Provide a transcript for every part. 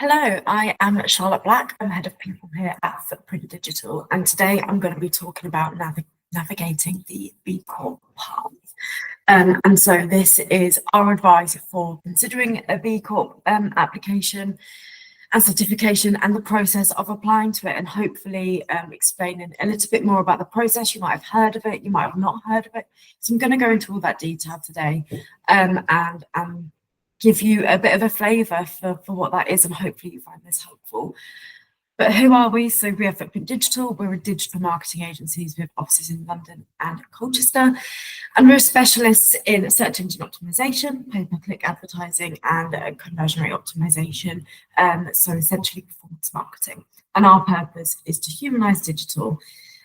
Hello, I am Charlotte Black. I'm head of people here at Footprint Digital, and today I'm going to be talking about navigating the B Corp path. And so this is our advice for considering a B Corp application and certification and the process of applying to it, and hopefully explaining a little bit more about the process. You might have heard of it, you might have not heard of it. So I'm going to go into all that detail today and give you a bit of a flavour for what that is, and hopefully you find this helpful. But who are we? So we are Footprint Digital. We're a digital marketing agency with offices in London and Colchester, and we're specialists in search engine optimization, pay-per-click advertising, and conversion rate optimization. So essentially performance marketing. And our purpose is to humanize digital,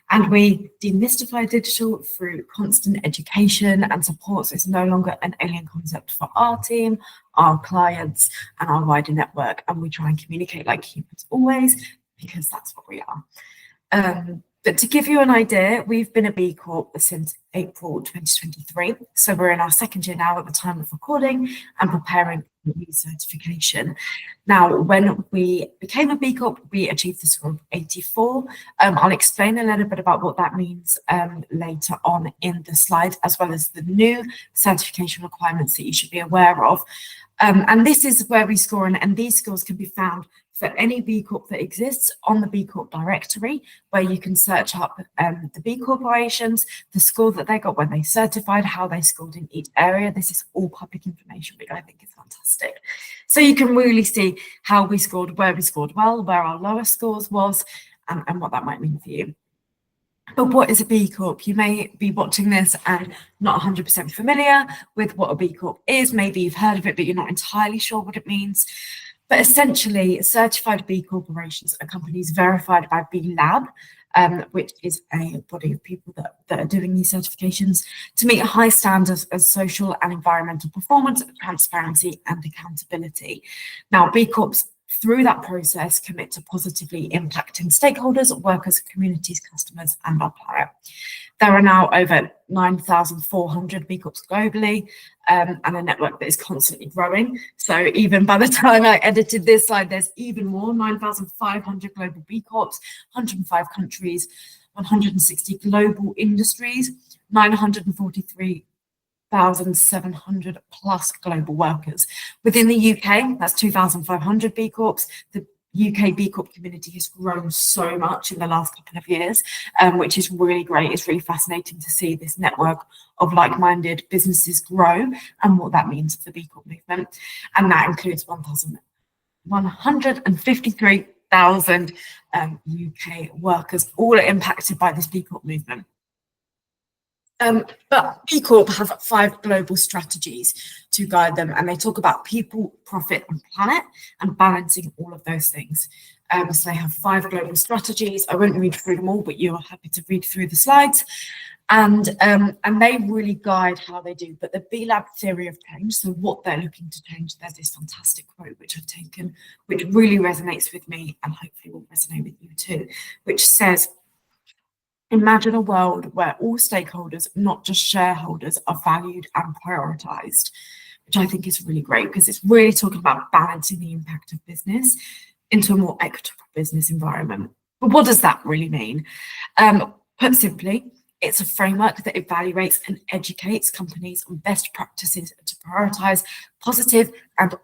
and we demystify digital through constant education and support. So it's no longer an alien concept for our team, our clients, and our wider network. And we try and communicate like humans always, because that's what we are. But to give you an idea, we've been a B Corp since April 2023. So we're in our second year now at the time of recording and preparing for the certification. Now, when we became a B Corp, we achieved the score of 84. I'll explain a little bit about what that means later on in the slide, as well as the new certification requirements that you should be aware of. And this is where we score, and these scores can be found for any B Corp that exists on the B Corp directory, where you can search up the B corporations, the score that they got when they certified, how they scored in each area. This is all public information, which I think is fantastic. So you can really see how we scored, where we scored well, where our lowest scores was, and what that might mean for you. But what is a B Corp? You may be watching this and not 100% familiar with what a B Corp is. Maybe you've heard of it, but you're not entirely sure what it means. But essentially, certified B corporations are companies verified by B Lab, which is a body of people that are doing these certifications to meet high standards of social and environmental performance, transparency, and accountability. Now, B Corps, through that process, commit to positively impacting stakeholders, workers, communities, customers, and our planet. There are now over 9,400 B Corps globally, and a network that is constantly growing. So even by the time I edited this slide, there's even more, 9,500 global B Corps, 105 countries, 160 global industries, 943,700 plus global workers. Within the UK, that's 2,500 B Corps. The UK B Corp community has grown so much in the last couple of years, which is really great. It's really fascinating to see this network of like-minded businesses grow and what that means for the B Corp movement. And that includes 153,000 UK workers, all impacted by this B Corp movement. But B Corp have 5 global strategies to guide them, and they talk about people, profit, and planet, and balancing all of those things. So they have 5 global strategies. I won't read through them all, but you are happy to read through the slides. And they really guide how they do. But the B Lab theory of change, so what they're looking to change, there's this fantastic quote which I've taken, which really resonates with me and hopefully will resonate with you too, which says, imagine a world where all stakeholders, not just shareholders, are valued and prioritized, which I think is really great because it's really talking about balancing the impact of business into a more equitable business environment. But what does that really mean? Put simply, it's a framework that evaluates and educates companies on best practices to prioritize positive and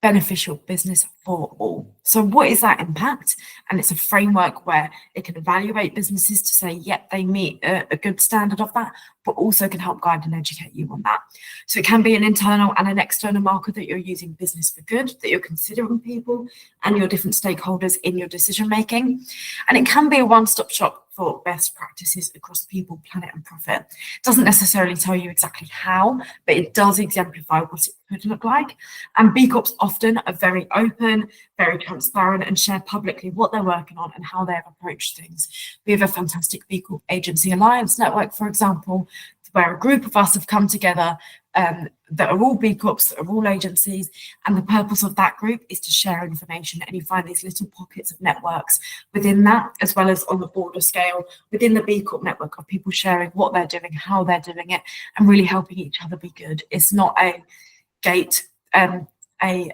beneficial business for all. So what is that impact? And it's a framework where it can evaluate businesses to say, yep, they meet a good standard of that, but also can help guide and educate you on that. So it can be an internal and an external marker that you're using business for good, that you're considering people and your different stakeholders in your decision making. And it can be a one-stop shop for best practices across people, planet, and profit. It doesn't necessarily tell you exactly how, but it does exemplify what it could look like. And B Corps often are very open, very transparent, and share publicly what they're working on and how they have approached things. We have a fantastic B Corp Agency Alliance network, for example, where a group of us have come together that are all B Corps, that are all agencies, and the purpose of that group is to share information, and you find these little pockets of networks within that, as well as on the broader scale within the B Corp network of people sharing what they're doing, how they're doing it, and really helping each other be good. It's not a gate a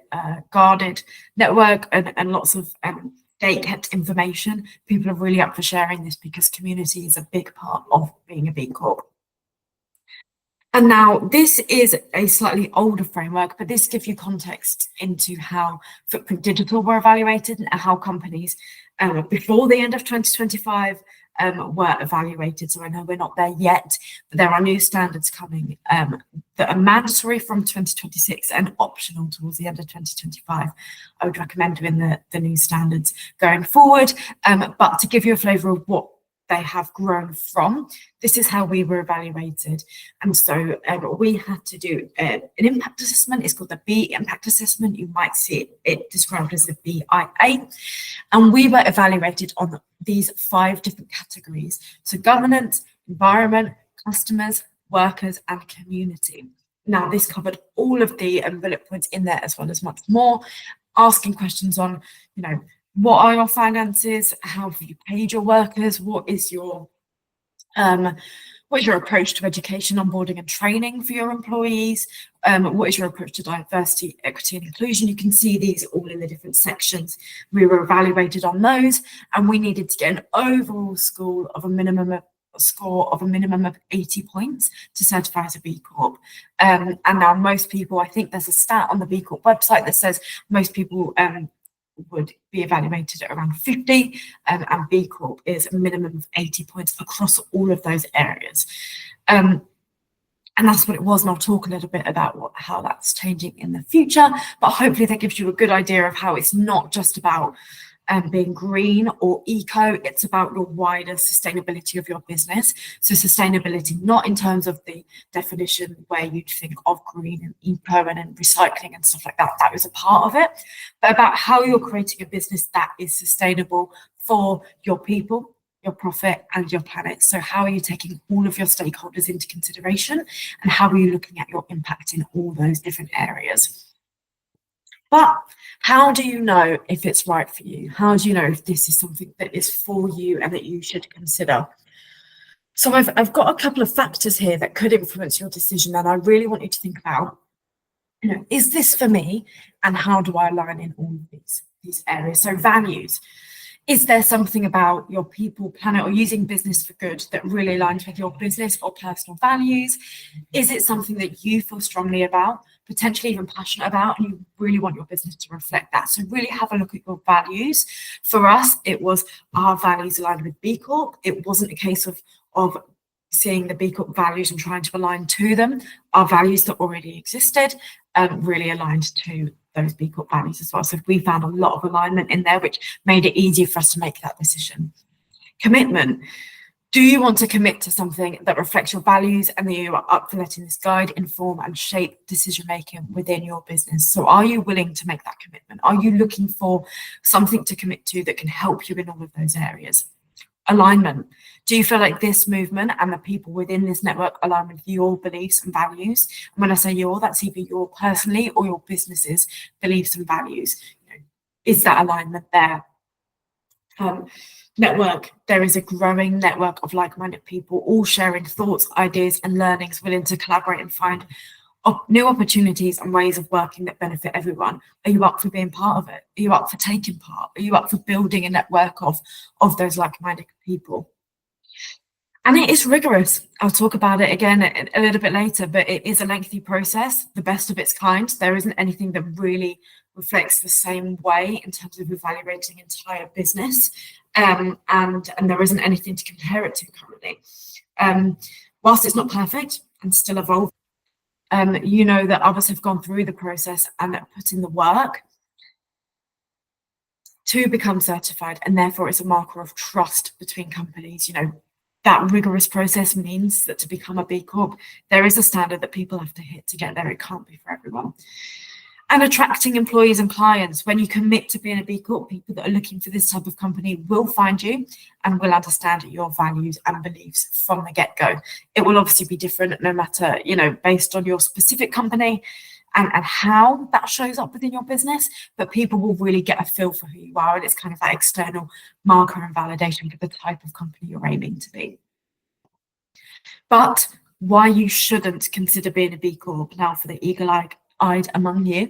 guarded network and lots of gate-kept information, people are really up for sharing this because community is a big part of being a B Corp. And now this is a slightly older framework, but this gives you context into how Footprint Digital were evaluated and how companies before the end of 2025 were evaluated. So I know we're not there yet, but there are new standards coming that are mandatory from 2026 and optional towards the end of 2025. I would recommend doing the new standards going forward. But to give you a flavour of what they have grown from, this is how we were evaluated. And so we had to do an impact assessment. It's called the B impact assessment. You might see it described as the BIA. And we were evaluated on these 5 different categories. So governance, environment, customers, workers, and community. Now, this covered all of the bullet points in there, as well as much more, asking questions on, what are your finances? How have you paid your workers? What is your approach to education, onboarding and training for your employees? What is your approach to diversity, equity and inclusion? You can see these all in the different sections. We were evaluated on those, and we needed to get an overall score of a minimum of 80 points to certify as a B Corp. And now most people, I think there's a stat on the B Corp website that says most people would be evaluated at around 50, and B Corp is a minimum of 80 points across all of those areas. And that's what it was, and I'll talk a little bit about how that's changing in the future, but hopefully that gives you a good idea of how it's not just about being green or eco, it's about your wider sustainability of your business. So sustainability, not in terms of the definition where you'd think of green and eco and recycling and stuff like that, that was a part of it, but about how you're creating a business that is sustainable for your people, your profit and your planet. So how are you taking all of your stakeholders into consideration, and how are you looking at your impact in all those different areas? But how do you know if it's right for you? How do you know if this is something that is for you and that you should consider? So I've got a couple of factors here that could influence your decision, and I really want you to think about, is this for me, and how do I align in all of these areas? So values. Is there something about your people, planet, or using business for good that really aligns with your business or personal values? Is it something that you feel strongly about, potentially even passionate about, and you really want your business to reflect that? So really have a look at your values. For us, it was our values aligned with B Corp. It wasn't a case of seeing the B Corp values and trying to align to them. Our values that already existed really aligned to those B Corp values as well. So we found a lot of alignment in there, which made it easier for us to make that decision. Commitment. Do you want to commit to something that reflects your values, and that you are up for letting this guide, inform and shape decision-making within your business? So are you willing to make that commitment? Are you looking for something to commit to that can help you in all of those areas? Alignment. Do you feel like this movement and the people within this network align with your beliefs and values? And when I say your, that's either your personally or your business's beliefs and values. Is that alignment there? Network. There is a growing network of like-minded people, all sharing thoughts, ideas and learnings, willing to collaborate and find new opportunities and ways of working that benefit everyone. Are you up for being part of it? Are you up for taking part? Are you up for building a network of those like-minded people? And it is rigorous. I'll talk about it again a little bit later, but it is a lengthy process, the best of its kind. There isn't anything that really reflects the same way in terms of evaluating entire business, and there isn't anything to compare it to currently. Whilst it's not perfect and still evolving, you know that others have gone through the process and that put in the work to become certified, and therefore it's a marker of trust between companies. That rigorous process means that to become a B Corp, there is a standard that people have to hit to get there. It can't be for everyone. And attracting employees and clients. When you commit to being a B Corp, people that are looking for this type of company will find you and will understand your values and beliefs from the get-go. It will obviously be different no matter, based on your specific company and how that shows up within your business, but people will really get a feel for who you are, and it's kind of that external marker and validation for the type of company you're aiming to be. But why you shouldn't consider being a B Corp, now for the eagle-eyed eyed among you.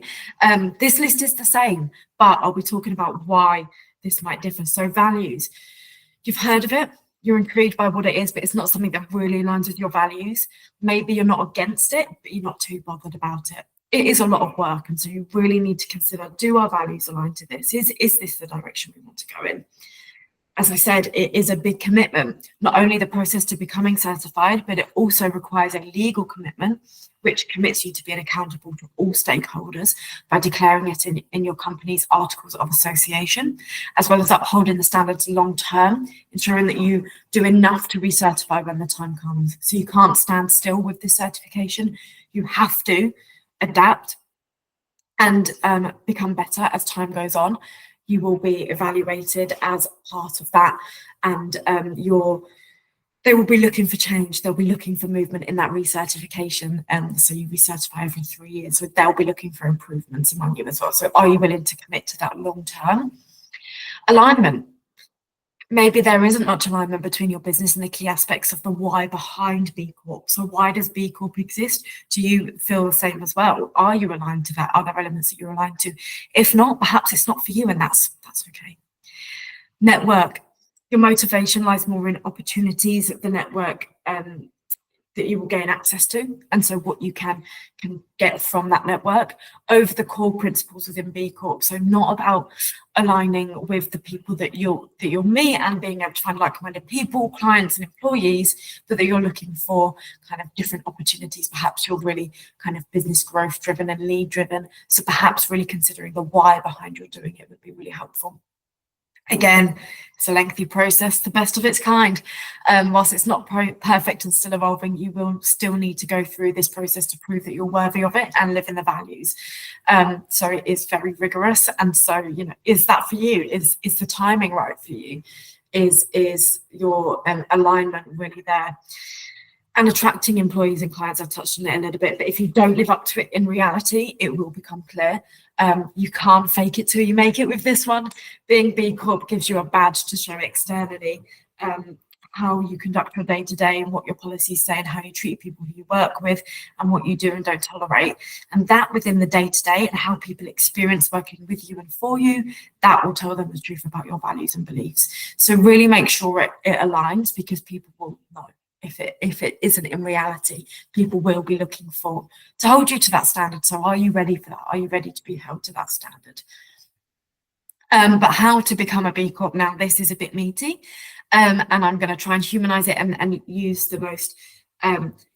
This list is the same, but I'll be talking about why this might differ. So values, you've heard of it, you're intrigued by what it is, but it's not something that really aligns with your values. Maybe you're not against it, but you're not too bothered about it. It is a lot of work, and so you really need to consider, do our values align to this? Is this the direction we want to go in? As I said, it is a big commitment, not only the process to becoming certified, but it also requires a legal commitment, which commits you to being accountable to all stakeholders by declaring it in your company's articles of association, as well as upholding the standards long term, ensuring that you do enough to recertify when the time comes. So you can't stand still with this certification. You have to adapt and become better as time goes on. You will be evaluated as part of that, and they will be looking for change. They'll be looking for movement in that recertification. So you recertify every 3 years, so they'll be looking for improvements among you as well. So are you willing to commit to that long term? Alignment. Maybe there isn't much alignment between your business and the key aspects of the why behind B Corp. So why does B Corp exist? Do you feel the same as well? Are you aligned to that? Are there elements that you're aligned to? If not, perhaps it's not for you, and that's okay. Network. Your motivation lies more in opportunities of the network that you will gain access to, and so what you can get from that network over the core principles within B Corp. So not about aligning with the people that you'll meet and being able to find like-minded people, clients and employees, but that you're looking for kind of different opportunities. Perhaps you're really kind of business growth driven and lead driven, so perhaps really considering the why behind your doing it would be really helpful. Again, it's a lengthy process, the best of its kind. Whilst it's not perfect and still evolving, you will still need to go through this process to prove that you're worthy of it and live in the values. So it is very rigorous. And so, is that for you? Is the timing right for you? Is your alignment really there? And attracting employees and clients, I've touched on it a little bit, but if you don't live up to it in reality, it will become clear. You can't fake it till you make it with this one. Being B Corp gives you a badge to show externally how you conduct your day-to-day and what your policies say and how you treat people who you work with and what you do and don't tolerate. And that within the day-to-day and how people experience working with you and for you, that will tell them the truth about your values and beliefs. So really make sure it aligns, because people will know. If it isn't in reality, people will be looking to hold you to that standard. So are you ready for that? Are you ready to be held to that standard? But how to become a B Corp? Now, this is a bit meaty, and I'm going to try and humanize it and use the most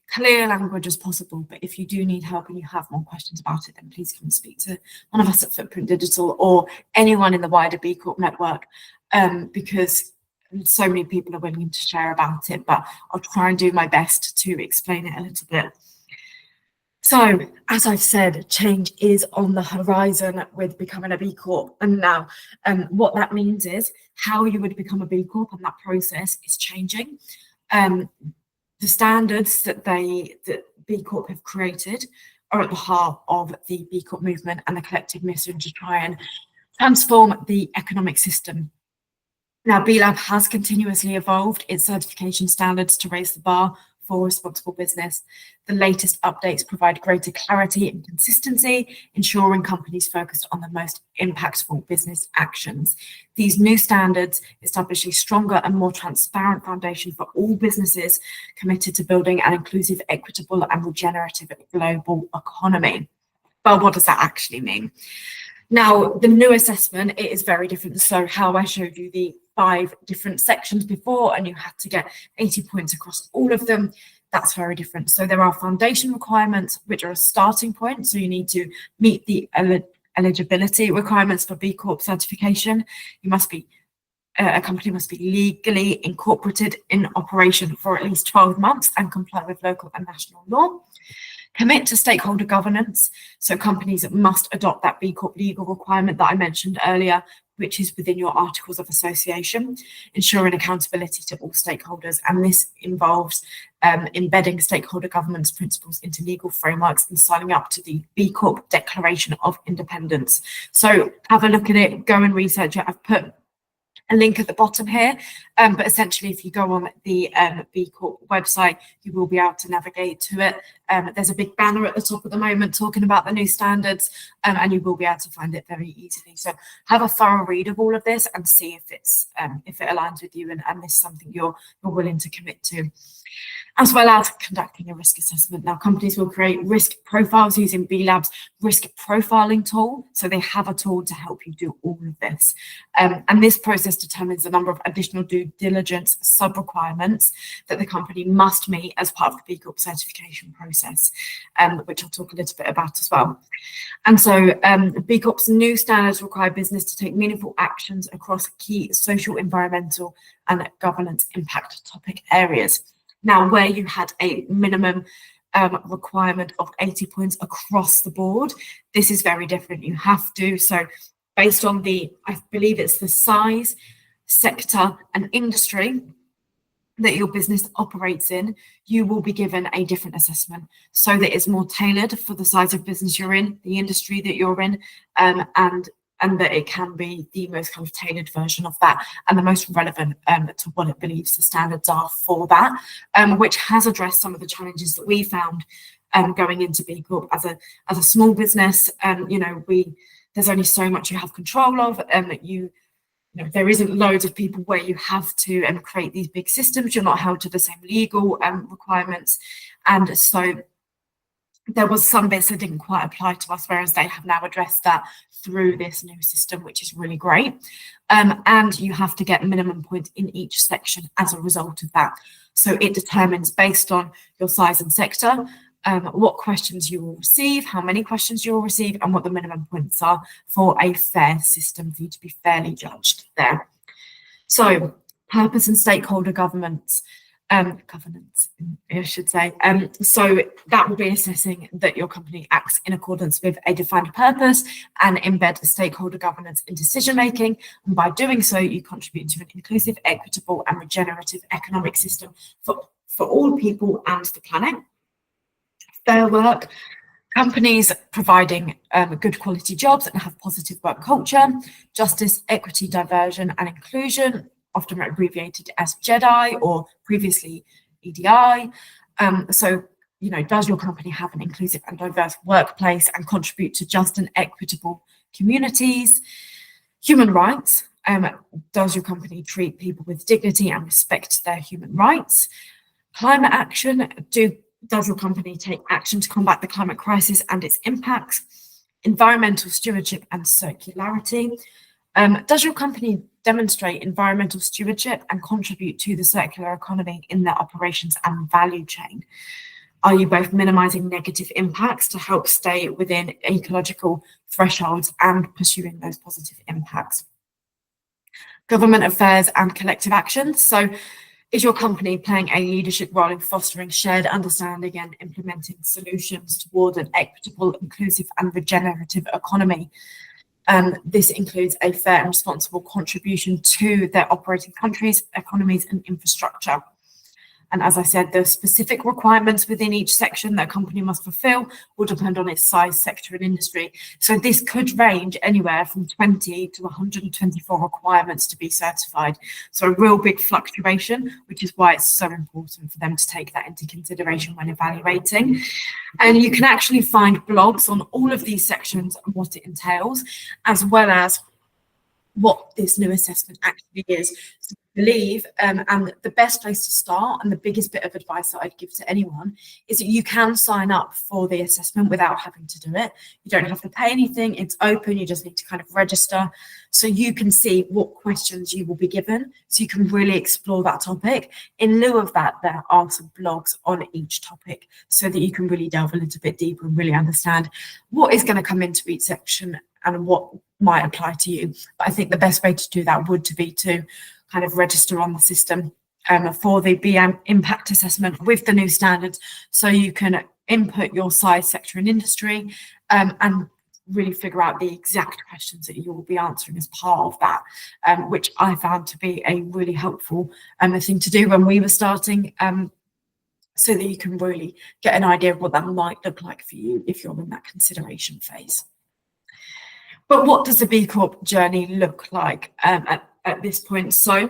clear language as possible. But if you do need help and you have more questions about it, then please come and speak to one of us at Footprint Digital or anyone in the wider B Corp network, because so many people are willing to share about it, but I'll try and do my best to explain it a little bit. So, as I've said, change is on the horizon with becoming a B Corp. And now what that means is how you would become a B Corp, and that process is changing. The standards that B Corp have created are at the heart of the B Corp movement and the collective mission to try and transform the economic system. Now, B Lab has continuously evolved its certification standards to raise the bar for responsible business. The latest updates provide greater clarity and consistency, ensuring companies focus on the most impactful business actions. These new standards establish a stronger and more transparent foundation for all businesses committed to building an inclusive, equitable, and regenerative global economy. But what does that actually mean? Now, the new assessment, it is very different. So how I showed you the 5 different sections before, and you had to get 80 points across all of them, that's very different. So there are foundation requirements, which are a starting point. So you need to meet the eligibility requirements for B Corp certification. You must be, a company must be legally incorporated in operation for at least 12 months and comply with local and national law. Commit to stakeholder governance. So companies must adopt that B Corp legal requirement that I mentioned earlier, which is within your articles of association, ensuring accountability to all stakeholders. And this involves embedding stakeholder governance principles into legal frameworks and signing up to the B Corp Declaration of Independence. So have a look at it, go and research it. I've put a link at the bottom here, but essentially if you go on the B Corp website, you will be able to navigate to it. There's a big banner at the top at the moment talking about the new standards, and you will be able to find it very easily. So have a thorough read of all of this and see if it aligns with you and this is something you're willing to commit to, as well as conducting a risk assessment. Now, companies will create risk profiles using B Lab's risk profiling tool. So they have a tool to help you do all of this. And this process determines the number of additional due diligence sub-requirements that the company must meet as part of the B Corp certification process, which I'll talk a little bit about as well. And so B Corp's new standards require business to take meaningful actions across key social, environmental, and governance impact topic areas. Now, where you had a minimum requirement of 80 points across the board, this is very different. You have to, so based on I believe it's the size, sector, and industry that your business operates in, you will be given a different assessment so that it's more tailored for the size of business you're in, the industry that you're in, and that it can be the most kind of tailored version of that and the most relevant to what it believes the standards are for that, which has addressed some of the challenges that we found going into B Corp as a small business. There's only so much you have control of. There isn't loads of people where you have to create these big systems. You're not held to the same legal requirements, and so there was some bits that didn't quite apply to us, whereas they have now addressed that through this new system, which is really great. And you have to get minimum points in each section as a result of that. So it determines, based on your size and sector, what questions you will receive, how many questions you will receive, and what the minimum points are for a fair system for you to be fairly judged there. So purpose and stakeholder governance, I should say. So that will be assessing that your company acts in accordance with a defined purpose and embed stakeholder governance in decision making. And by doing so, you contribute to an inclusive, equitable, and regenerative economic system for all people and the planet. Fair work, companies providing good quality jobs and have positive work culture. Justice, equity, diversion, and inclusion, often abbreviated as JEDI or previously EDI. Does your company have an inclusive and diverse workplace and contribute to just and equitable communities? Human rights. Does your company treat people with dignity and respect their human rights? Climate action. Does your company take action to combat the climate crisis and its impacts? Environmental stewardship and circularity. Does your company demonstrate environmental stewardship and contribute to the circular economy in their operations and value chain? Are you both minimizing negative impacts to help stay within ecological thresholds and pursuing those positive impacts? Government affairs and collective action. So is your company playing a leadership role in fostering shared understanding and implementing solutions toward an equitable, inclusive, and regenerative economy? This includes a fair and responsible contribution to their operating countries, economies, and infrastructure. And as I said, the specific requirements within each section that a company must fulfill will depend on its size, sector, and industry. So this could range anywhere from 20 to 124 requirements to be certified. So a real big fluctuation, which is why it's so important for them to take that into consideration when evaluating. And you can actually find blogs on all of these sections and what it entails, as well as what this new assessment actually is. So I believe, and the best place to start and the biggest bit of advice that I'd give to anyone is that you can sign up for the assessment without having to do it. You don't have to pay anything, it's open, you just need to kind of register so you can see what questions you will be given, so you can really explore that topic. In lieu of that, there are some blogs on each topic so that you can really delve a little bit deeper and really understand what is going to come into each section and what might apply to you. But I think the best way to do that would be to kind of register on the system for the BM impact assessment with the new standards, so you can input your size, sector, and industry, and really figure out the exact questions that you will be answering as part of that, which I found to be a really helpful thing to do when we were starting, so that you can really get an idea of what that might look like for you if you're in that consideration phase. But what does the B Corp journey look like? at this point. So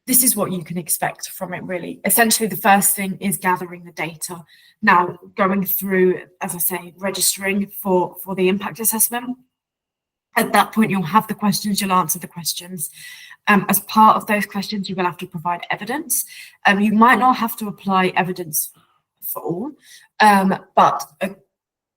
this is what you can expect from it, really. Essentially, the first thing is gathering the data. Now, going through, as I say, registering for the impact assessment. At that point, you'll have the questions, you'll answer the questions. As part of those questions, you will have to provide evidence. You might not have to apply evidence for all, but a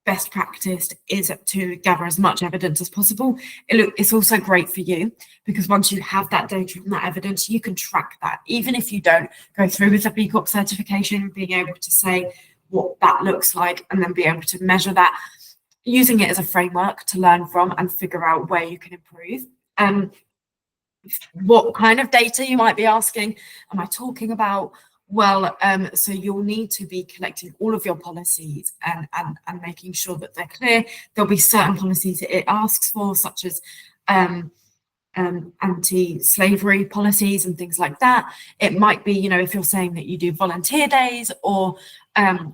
best practice is to gather as much evidence as possible. It's also great for you because once you have that data and that evidence, you can track that. Even if you don't go through with the B Corp certification, being able to say what that looks like and then be able to measure that, using it as a framework to learn from and figure out where you can improve. What kind of data you might be asking, am I talking about? Well, so you'll need to be collecting all of your policies and making sure that they're clear. There'll be certain policies that it asks for, such as anti-slavery policies and things like that. It might be, if you're saying that you do volunteer days or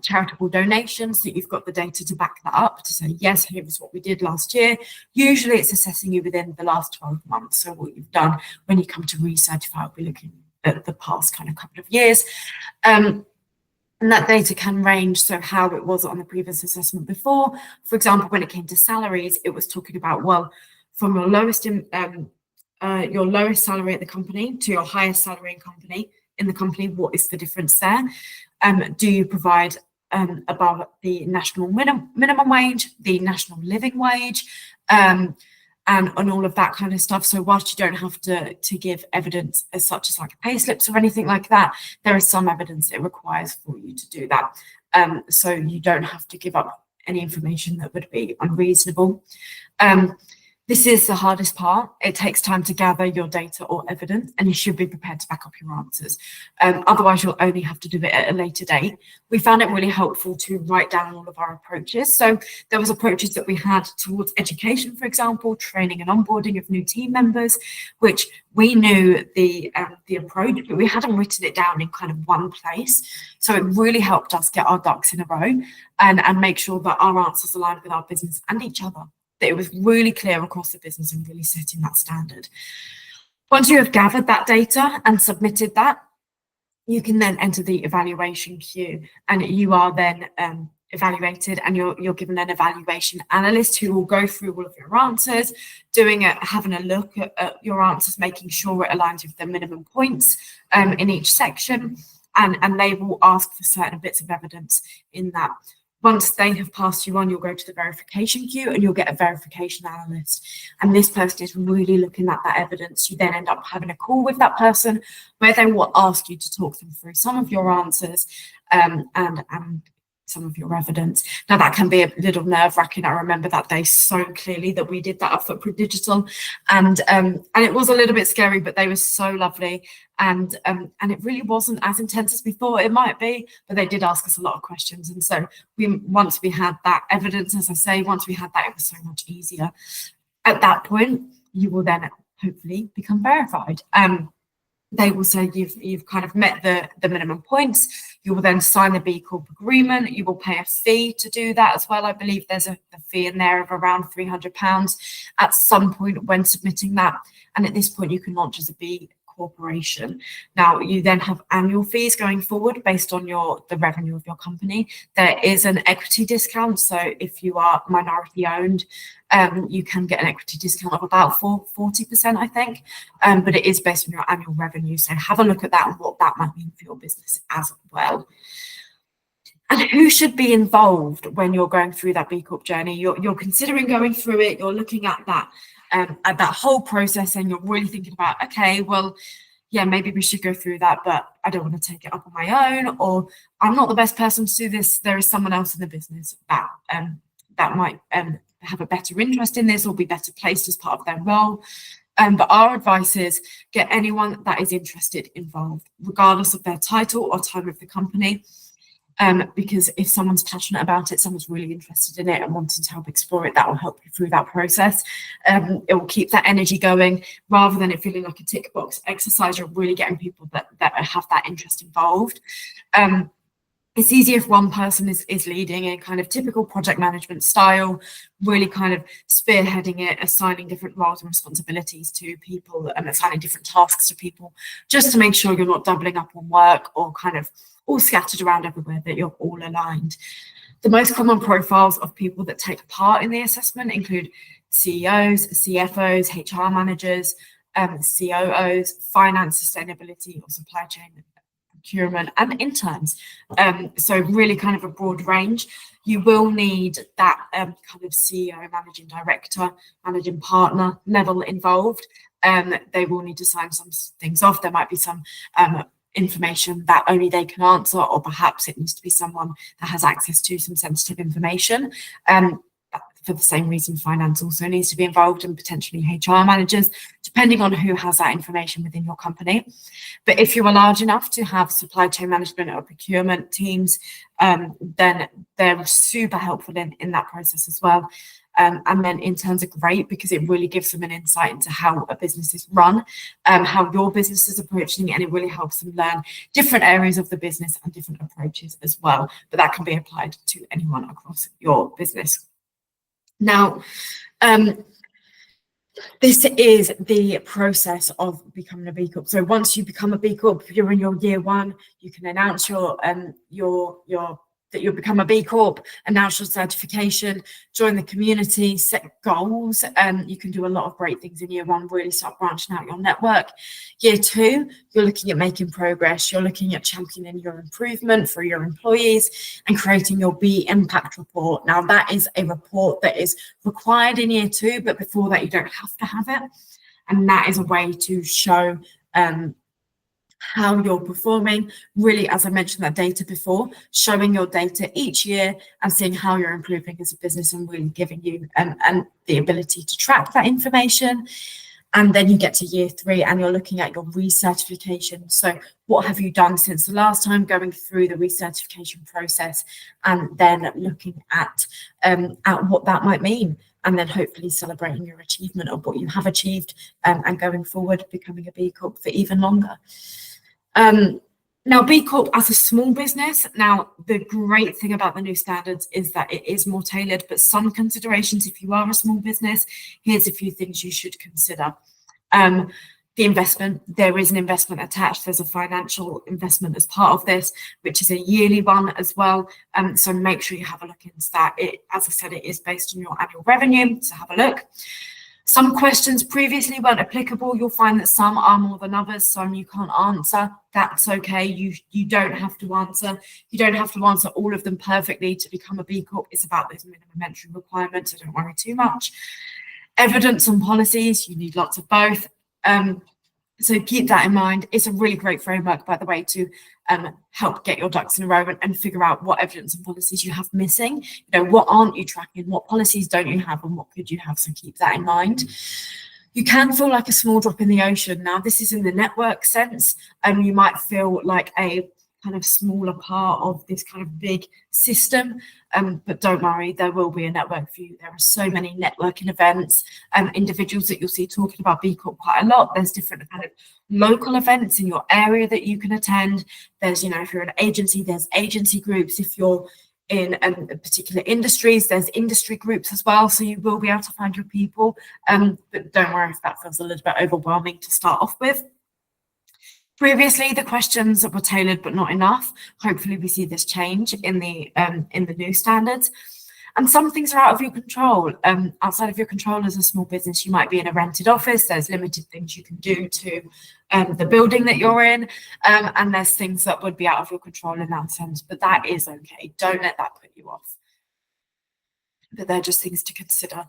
charitable donations, that you've got the data to back that up to say, yes, here's what we did last year. Usually it's assessing you within the last 12 months. So what you've done when you come to recertify, will be looking at the past kind of couple of years. And that data can range, so how it was on the previous assessment before. For example, when it came to salaries, it was talking about, well, from your lowest salary at the company to your highest salary in the company, what is the difference there? Do you provide above the national minimum wage, the national living wage, and all of that kind of stuff? So whilst you don't have to give evidence as such as like pay slips or anything like that, there is some evidence it requires for you to do that. So you don't have to give up any information that would be unreasonable. This is the hardest part. It takes time to gather your data or evidence, and you should be prepared to back up your answers. Otherwise, you'll only have to do it at a later date. We found it really helpful to write down all of our approaches. So there was approaches that we had towards education, for example, training and onboarding of new team members, which we knew the approach, but we hadn't written it down in kind of one place. So it really helped us get our ducks in a row and make sure that our answers aligned with our business and each other. That it was really clear across the business and really setting that standard. Once you have gathered that data and submitted that, you can then enter the evaluation queue, and you are then evaluated, and you're given an evaluation analyst who will go through all of your answers, having a look at your answers, making sure it aligns with the minimum points in each section, and they will ask for certain bits of evidence in that. Once they have passed you on, you'll go to the verification queue and you'll get a verification analyst. And this person is really looking at that evidence. You then end up having a call with that person where they will ask you to talk them through some of your answers and some of your evidence. Now that can be a little nerve-wracking. I remember that day so clearly that we did that at Footprint Digital, and it was a little bit scary, but they were so lovely, and it really wasn't as intense as we thought it might be, but they did ask us a lot of questions. And so once we had that evidence, as I say, once we had that, it was so much easier. At that point, you will then hopefully become verified. They will say you've kind of met the minimum points. You will then sign the B Corp agreement. You will pay a fee to do that as well. I believe there's a fee in there of around £300 at some point when submitting that. And at this point, you can launch as a B Corporation. Now, you then have annual fees going forward based on the revenue of your company. There is an equity discount. So if you are minority owned, you can get an equity discount of about 40%, I think. But it is based on your annual revenue. So have a look at that and what that might mean for your business as well. And who should be involved when you're going through that B Corp journey? You're considering going through it. You're looking at that whole process, and you're really thinking about, okay, well, yeah, maybe we should go through that, but I don't want to take it up on my own, or I'm not the best person to do this. There is someone else in the business that might have a better interest in this or be better placed as part of their role. But our advice is get anyone that is interested involved, regardless of their title or time of the company. Because if someone's passionate about it, someone's really interested in it and wanting to help explore it, that will help you through that process. It will keep that energy going rather than it feeling like a tick box exercise. You're really getting people that have that interest involved. It's easier if one person is leading a kind of typical project management style, really kind of spearheading it, assigning different roles and responsibilities to people and assigning different tasks to people, just to make sure you're not doubling up on work or kind of all scattered around everywhere, that you're all aligned. The most common profiles of people that take part in the assessment include CEOs, CFOs, HR managers, COOs, finance, sustainability, or supply chain, procurement, and interns. So really kind of a broad range. You will need that kind of CEO, managing director, managing partner level involved. They will need to sign some things off. There might be some information that only they can answer, or perhaps it needs to be someone that has access to some sensitive information. For the same reason, finance also needs to be involved, and potentially HR managers, depending on who has that information within your company. But if you are large enough to have supply chain management or procurement teams, then they're super helpful in that process as well. And then interns are great because it really gives them an insight into how a business is run, how your business is approaching it, and it really helps them learn different areas of the business and different approaches as well. But that can be applied to anyone across your business. Now, this is the process of becoming a B Corp. So once you become a B Corp, you're in your year one, you can announce that you'll become a B Corp, announce your certification, join the community, set goals. You can do a lot of great things in year one, really start branching out your network. Year two, you're looking at making progress. You're looking at championing your improvement for your employees and creating your B Impact report. Now, that is a report that is required in year two, but before that, you don't have to have it. And that is a way to show how you're performing, really, as I mentioned that data before, showing your data each year and seeing how you're improving as a business, and really giving you and the ability to track that information. And then you get to year three and you're looking at your recertification. So what have you done since the last time, going through the recertification process, and then looking at what that might mean, and then hopefully celebrating your achievement of what you have achieved, and going forward, becoming a B Corp for even longer. Now, B Corp as a small business, now the great thing about the new standards is that it is more tailored, but some considerations if you are a small business, here's a few things you should consider. The investment, there is an investment attached. There's a financial investment as part of this, which is a yearly one as well. So make sure you have a look into that. As I said, it is based on your annual revenue, so have a look. Some questions previously weren't applicable. You'll find that some are more than others. Some you can't answer. That's okay. You don't have to answer. You don't have to answer all of them perfectly to become a B Corp. It's about those minimum entry requirements, so don't worry too much. Evidence and policies, you need lots of both. So keep that in mind. It's a really great framework, by the way, to help get your ducks in a row and figure out what evidence and policies you have missing. You know, what aren't you tracking? What policies don't you have, and what could you have? So keep that in mind. You can feel like a small drop in the ocean. Now, this is in the network sense, and you might feel like a kind of smaller part of this kind of big system, but don't worry, there will be a network for you. There are so many networking events, individuals that you'll see talking about B Corp quite a lot. There's different kind of local events in your area that you can attend. There's, you know, if you're an agency, there's agency groups. If you're in particular industries, there's industry groups as well, so you will be able to find your people, but don't worry if that feels a little bit overwhelming to start off with. Previously, the questions were tailored but not enough. Hopefully, we see this change in the new standards. And some things are out of your control. Outside of your control as a small business, you might be in a rented office. There's limited things you can do to the building that you're in. And there's things that would be out of your control in that sense, but that is okay. Don't let that put you off. But they're just things to consider.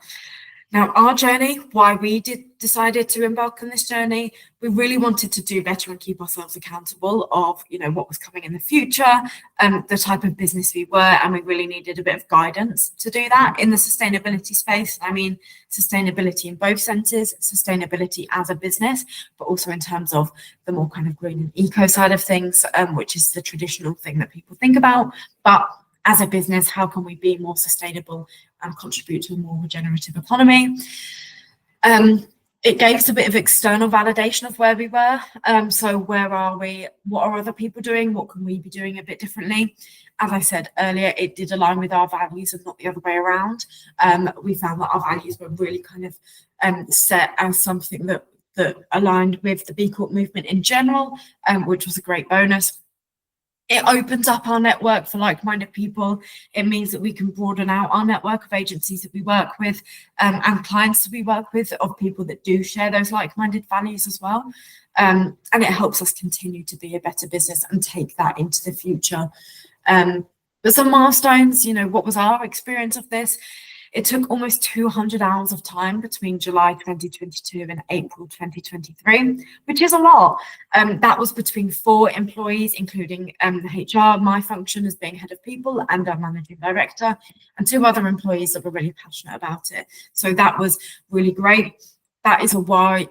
Now, our journey, why we decided to embark on this journey, we really wanted to do better and keep ourselves accountable of, you know, what was coming in the future, the type of business we were, and we really needed a bit of guidance to do that in the sustainability space. I mean, sustainability in both senses, sustainability as a business, but also in terms of the more kind of green and eco side of things, which is the traditional thing that people think about. But as a business, how can we be more sustainable and contribute to a more regenerative economy? it gave us a bit of external validation of where we were. So where are we? What are other people doing? What can we be doing a bit differently? As I said earlier, it did align with our values and not the other way around. We found that our values were really kind of set as something that aligned with the B Corp movement in general, which was a great bonus. It opens up our network for like-minded people. It means that we can broaden out our network of agencies that we work with, and clients that we work with, of people that do share those like-minded values as well. And it helps us continue to be a better business and take that into the future. But some milestones, what was our experience of this? It took almost 200 hours of time between July 2022 and April 2023, which is a lot. That was between 4 employees, including HR, my function as being head of people, and our managing director, and 2 other employees that were really passionate about it. So that was really great. That is a wide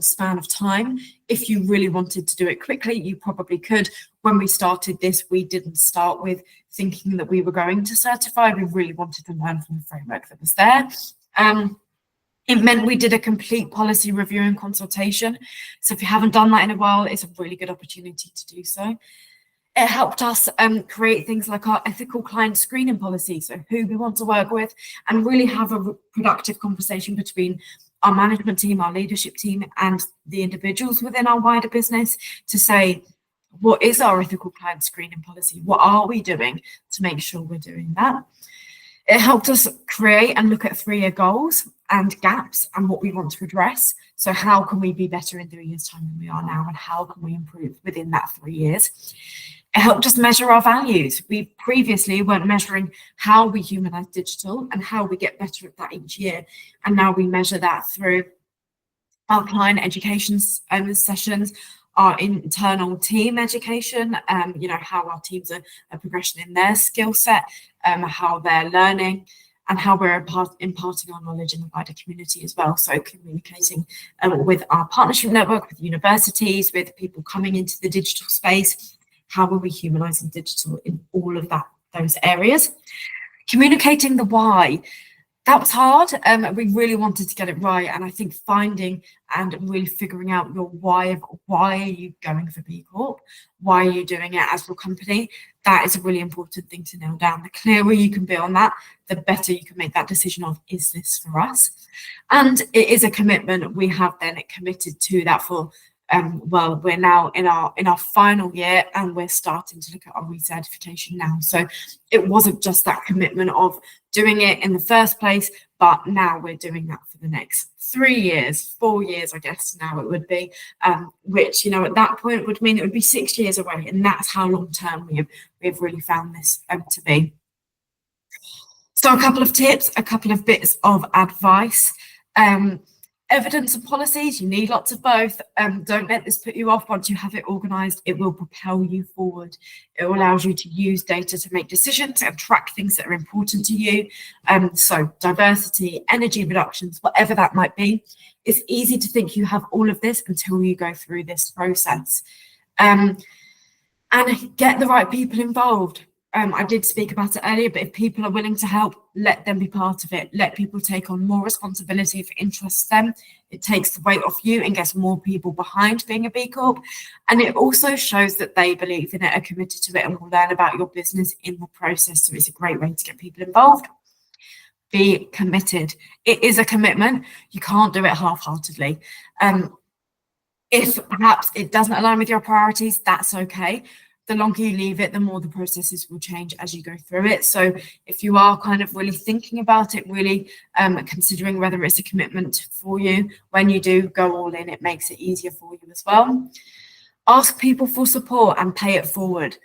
span of time. If you really wanted to do it quickly, you probably could. When we started this, we didn't start with thinking that we were going to certify. We really wanted to learn from the framework that was there. It meant we did a complete policy review and consultation. So if you haven't done that in a while, it's a really good opportunity to do so. It helped us create things like our ethical client screening policy, so who we want to work with, and really have a productive conversation between our management team, our leadership team, and the individuals within our wider business to say, what is our ethical client screening policy? What are we doing to make sure we're doing that? It helped us create and look at 3-year goals and gaps and what we want to address. So how can we be better in 3 years' time than we are now, and how can we improve within that 3 years? It helped us measure our values. We previously weren't measuring how we humanize digital and how we get better at that each year. And now we measure that through our client education sessions, our internal team education, how our teams are progressing in their skill set, how they're learning, and how we're imparting our knowledge in the wider community as well. So communicating with our partnership network, with universities, with people coming into the digital space. How are we humanizing digital in all of those areas? Communicating the why. That was hard. We really wanted to get it right. And I think finding and really figuring out your why of why are you going for B Corp? Why are you doing it as your company? That is a really important thing to nail down. The clearer you can be on that, the better you can make that decision of, is this for us? And it is a commitment. We have then committed to that for we're now in our final year, and we're starting to look at our recertification now. So it wasn't just that commitment of doing it in the first place, but now we're doing that for the next 3 years, 4 years, I guess now it would be, which, at that point would mean it would be 6 years away. And that's how long term we've really found this to be. So a couple of tips, a couple of bits of advice. Evidence and policies, you need lots of both. Don't let this put you off. Once you have it organized, it will propel you forward. It allows you to use data to make decisions and track things that are important to you. So diversity, energy reductions, whatever that might be. It's easy to think you have all of this until you go through this process. And get the right people involved. I did speak about it earlier, but if people are willing to help, let them be part of it. Let people take on more responsibility if it interests them. It takes the weight off you and gets more people behind being a B Corp. And it also shows that they believe in it, are committed to it, and will learn about your business in the process. So it's a great way to get people involved. Be committed. It is a commitment. You can't do it half-heartedly. If perhaps it doesn't align with your priorities, that's okay. The longer you leave it, the more the processes will change as you go through it. So if you are kind of really thinking about it, really considering whether it's a commitment for you, when you do go all in, it makes it easier for you as well. Ask people for support and pay it forward.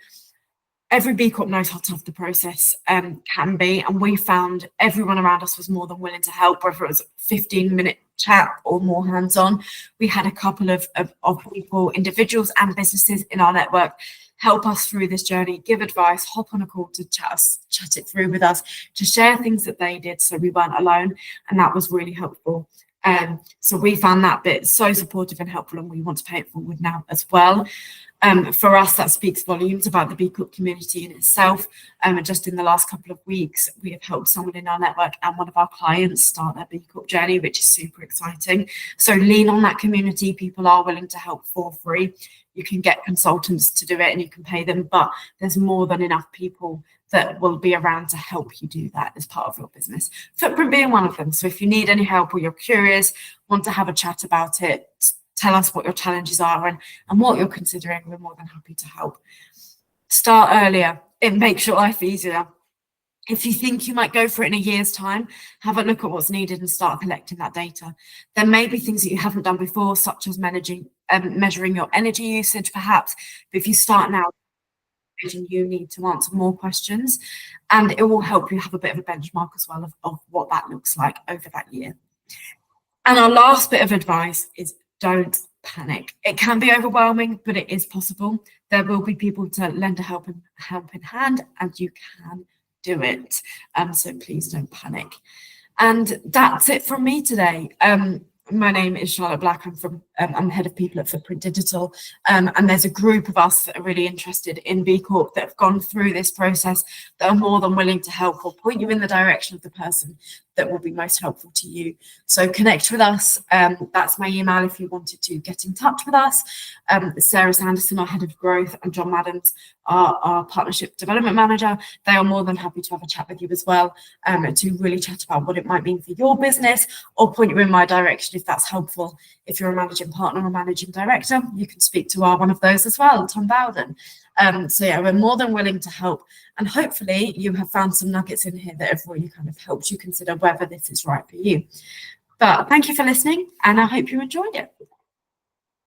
Every B Corp knows how tough the process can be, and we found everyone around us was more than willing to help, whether it was a 15-minute chat or more hands-on. We had a couple of people, individuals and businesses in our network, help us through this journey, give advice, hop on a call to chat it through with us, to share things that they did so we weren't alone, and that was really helpful. So we found that bit so supportive and helpful, and we want to pay it forward now as well. For us, that speaks volumes about the B Corp community in itself. And just in the last couple of weeks, we have helped someone in our network and one of our clients start their B Corp journey, which is super exciting. So lean on that community. People are willing to help for free. You can get consultants to do it and you can pay them, but there's more than enough people that will be around to help you do that as part of your business. Footprint being one of them. So if you need any help or you're curious, want to have a chat about it, tell us what your challenges are and what you're considering, we're more than happy to help. Start earlier. It makes your life easier. If you think you might go for it in a year's time, have a look at what's needed and start collecting that data. There may be things that you haven't done before, such as measuring your energy usage, perhaps. But if you start now, you need to answer more questions, and it will help you have a bit of a benchmark as well of what that looks like over that year. And our last bit of advice is don't panic. It can be overwhelming, but it is possible. There will be people to lend a helping hand, and you can do it. So please don't panic. And that's it from me today. My name is Charlotte Black. I'm head of people at Footprint Digital, and there's a group of us that are really interested in B Corp that have gone through this process, that are more than willing to help or point you in the direction of the person that will be most helpful to you. So connect with us. That's my email if you wanted to get in touch with us. Sarah Sanderson, our head of growth, and John Madams, our partnership development manager. They are more than happy to have a chat with you as well, to really chat about what it might mean for your business, or point you in my direction if that's helpful. If you're a managing partner or managing director, you can speak to one of those as well, Tom Bowden. So yeah, we're more than willing to help. And hopefully you have found some nuggets in here that have really kind of helped you consider whether this is right for you. But thank you for listening, and I hope you enjoyed it.